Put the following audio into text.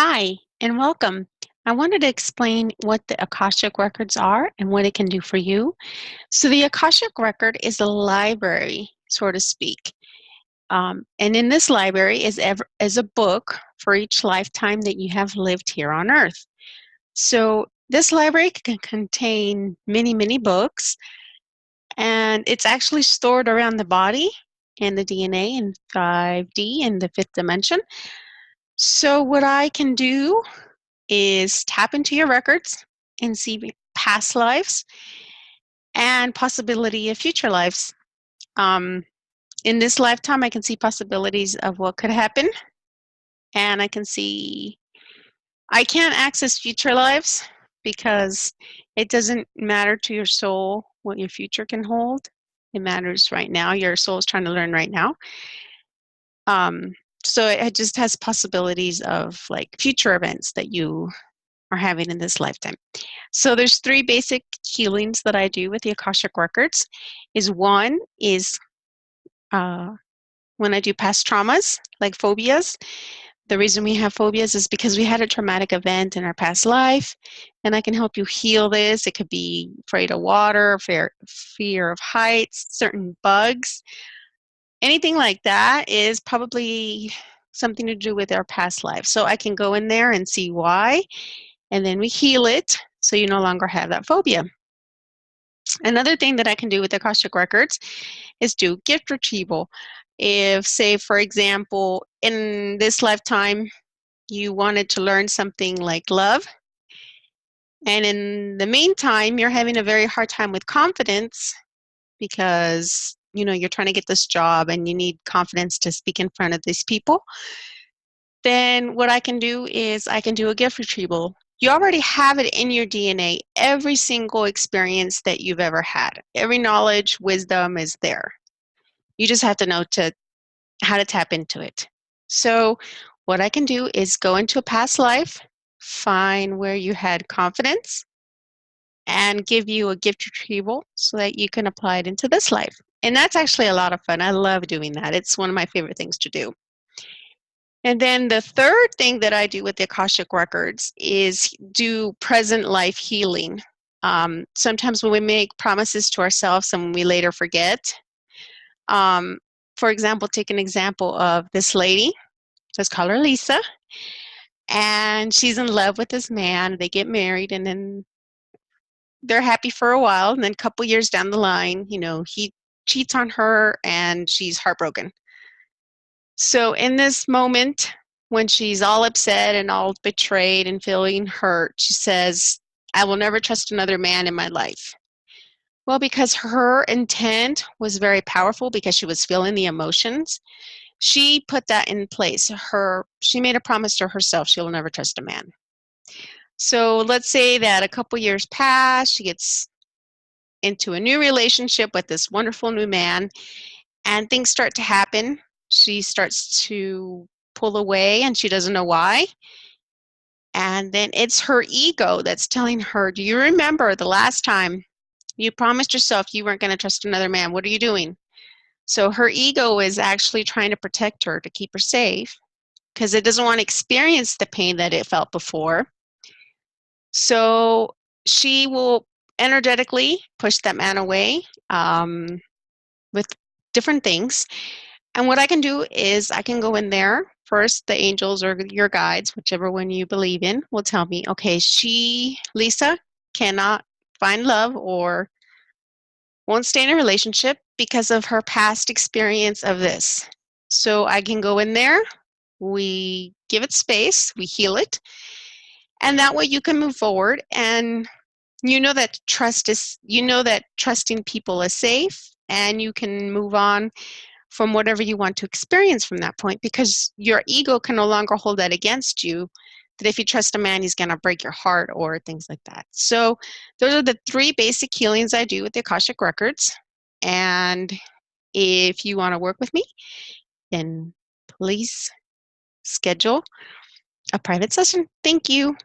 Hi, and welcome. I wanted to explain what the Akashic Records are and what it can do for you. So, the Akashic Record is a library, so to speak. And in this library is a book for each lifetime that you have lived here on Earth. So, this library can contain many, many books, and it's actually stored around the body and the DNA in 5D in the fifth dimension. So, what I can do is tap into your records and see past lives and possibility of future lives. Um, in this lifetime, I can see possibilities of what could happen, and I can't access future lives because it doesn't matter to your soul what your future can hold. It matters right now. Your soul is trying to learn right now. Um, so it just has possibilities of like future events that you are having in this lifetime. So there's three basic healings that I do with the Akashic Records. One is when I do past traumas, like phobias. The reason we have phobias is because we had a traumatic event in our past life, and I can help you heal this. It could be afraid of water, fear of heights, certain bugs. Anything like that is probably something to do with our past life. So I can go in there and see why, and then we heal it so you no longer have that phobia. Another thing that I can do with Akashic Records is do gift retrieval. If, say, for example, in this lifetime, you wanted to learn something like love, and in the meantime, you're having a very hard time with confidence because, you're trying to get this job and you need confidence to speak in front of these people, then what I can do is I can do a gift retrieval. You already have it in your DNA, every single experience that you've ever had. Every knowledge, wisdom is there. You just have to know how to tap into it. So what I can do is go into a past life, find where you had confidence, and give you a gift retrieval so that you can apply it into this life. And that's actually a lot of fun. I love doing that. It's one of my favorite things to do. And then the third thing that I do with the Akashic Records is do present life healing. Sometimes when we make promises to ourselves and we later forget, um, for example, take an example of this lady, let's call her Lisa, and she's in love with this man. They get married, and then they're happy for a while, and then a couple years down the line, he cheats on her and she's heartbroken. So in this moment, when she's all upset and all betrayed and feeling hurt, she says, I will never trust another man in my life. Well, because her intent was very powerful because she was feeling the emotions, she put that in place. She made a promise to herself she'll never trust a man. So let's say that a couple years pass, she gets into a new relationship with this wonderful new man, and things start to happen. She starts to pull away and she doesn't know why. And then it's her ego that's telling her, do you remember the last time you promised yourself you weren't going to trust another man? What are you doing? So her ego is actually trying to protect her to keep her safe because it doesn't want to experience the pain that it felt before. So she will energetically push that man away with different things. And what I can do is I can go in there. First, the angels or your guides, whichever one you believe in, will tell me, okay, Lisa, cannot find love or won't stay in a relationship because of her past experience of this. So I can go in there, we give it space, we heal it, and that way you can move forward, and that trusting people is safe, and you can move on from whatever you want to experience from that point, because your ego can no longer hold that against you, that if you trust a man, he's going to break your heart or things like that. So those are the three basic healings I do with the Akashic Records. And if you want to work with me, then please schedule a private session. Thank you.